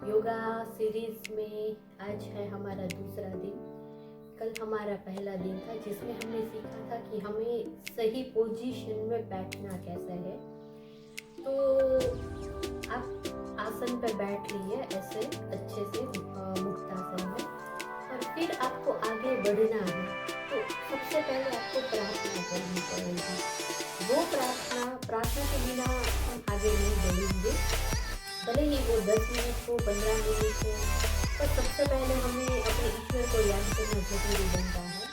Yoga series में आज है हमारा दूसरा दिन। कल हमारा पहला दिन था जिसमें हमने सीखा था कि हमें सही पोजीशन में बैठना कैसा है। तो आप आसन पर बैठ लिए ऐसे अच्छे से मुक्तासन में, और फिर आपको आगे बढ़ना है। तो सबसे पहले आपको प्रार्थना करनी पड़ेगी। वो प्रार्थना के बिना हम आगे नहीं बढ़ेंगे, भले ही वो 10 मिनट हो 15 मिनट हो, पर सबसे पहले हमें अपने ईश्वर को याद करना जरूरी बनता है।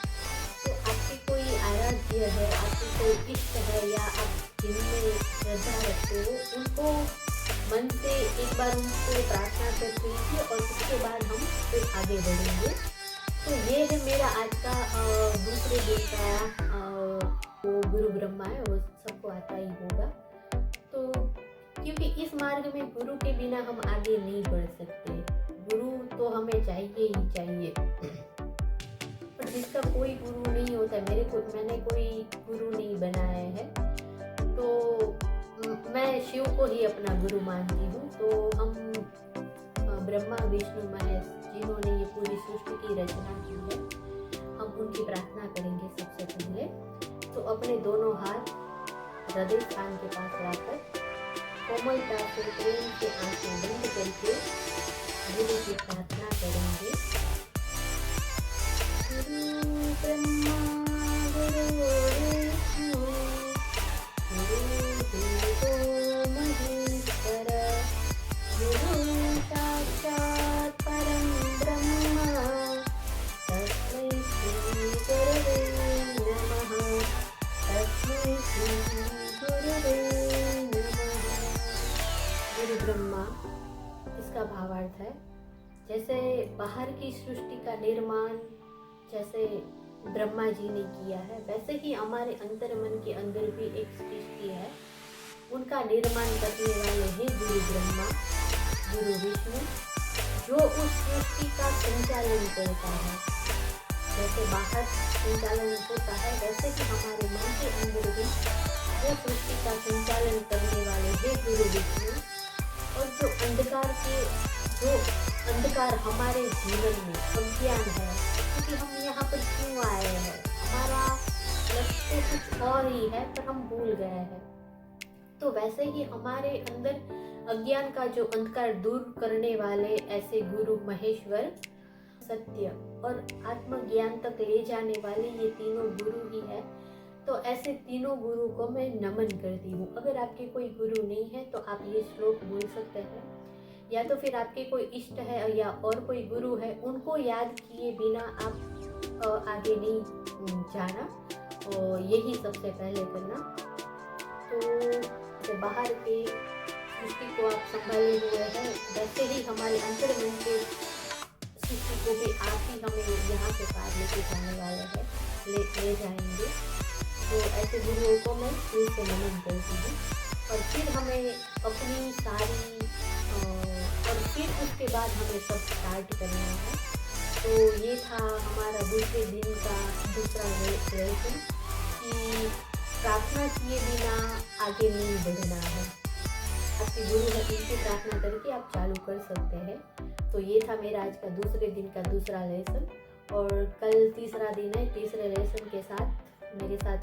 तो आपकी कोई आराध्य है, आपकी कोई इष्ट है, या आप जिनमें श्रद्धा रखते हो उनको मन से एक बार उनको प्रार्थना कर लीजिए, और उसके बाद हम फिर आगे बढ़ेंगे। तो ये है मेरा आज का दूसरे दिन का वो गुरु ब्रह्मा है, वो सबको आता ही होगा। तो क्योंकि इस मार्ग में गुरु के बिना हम आगे नहीं बढ़ सकते, गुरु तो हमें चाहिए ही चाहिए। पर जिसका कोई गुरु नहीं होता, मैंने कोई गुरु नहीं बनाया है, तो मैं शिव को ही अपना गुरु मानती हूँ। तो हम ब्रह्मा विष्णु महेश जिन्होंने ये पूरी सृष्टि की रचना की है, हम उनकी प्रार्थना करेंगे सबसे पहले। तो अपने दोनों हाथ हृदय स्थान के पास रखकर कोमलता से प्रेम से आंखें बंद करके गुरु की प्रार्थना करेंगे। गुरु ब्रह्मा गुरु विष्णु गुरुदेवो महेश्वरा गुरु साक्षात् परं ब्रह्म तस्मै श्री गुरवे नमः तस्मै श्री गुरवे गुरु ब्रह्मा, इसका भावार्थ है जैसे बाहर की सृष्टि का निर्माण जैसे ब्रह्मा जी ने किया है, वैसे ही हमारे अंतर मन के अंदर भी एक सृष्टि है, उनका निर्माण करने वाले हैं गुरु ब्रह्मा गुरु विष्णु, जो उस सृष्टि का संचालन करता है। जैसे बाहर संचालन होता है, वैसे ही हमारे मन के अंदर भी वो सृष्टि का संचालन करने वाले हैं गुरु विष्णु। और जो अंधकार हमारे जीवन में अज्ञान है, क्योंकि हम यहाँ पर क्यों आए हैं, हमारा लक्ष्य कुछ और ही है, पर हम भूल गए हैं। तो वैसे ही हमारे अंदर अज्ञान का जो अंधकार दूर करने वाले ऐसे गुरु महेश्वर, सत्य और आत्मज्ञान तक ले जाने वाले ये तीनों गुरु ही है। तो ऐसे तीनों गुरु को मैं नमन करती हूँ। अगर आपके कोई गुरु नहीं है तो आप ये श्लोक बोल सकते हैं, या तो फिर आपके कोई इष्ट है या और कोई गुरु है, उनको याद किए बिना आप आगे नहीं जाना, और यही सबसे पहले करना। तो बाहर के सृष्टि को आप संभाले हुए हैं, वैसे ही हमारे अंतर मन के सृष्टि को भी आप ही हमें यहाँ से पार लेके जाने वाले हैं, ले जाएंगे। तो ऐसे गुरुओं को मैं दिल से नमन करती हूँ। और फिर हमें अपनी सारी और फिर उसके बाद हमें सब स्टार्ट करना है। तो ये था हमारा दूसरे दिन का दूसरा लेसन कि प्रार्थना किए बिना आगे नहीं बढ़ना है। आपके गुरु है, इनकी प्रार्थना करके आप चालू कर सकते हैं। तो ये था मेरा आज का दूसरे दिन का दूसरा लेसन, और कल तीसरा दिन है। तीसरे लेसन के साथ मेरे साथ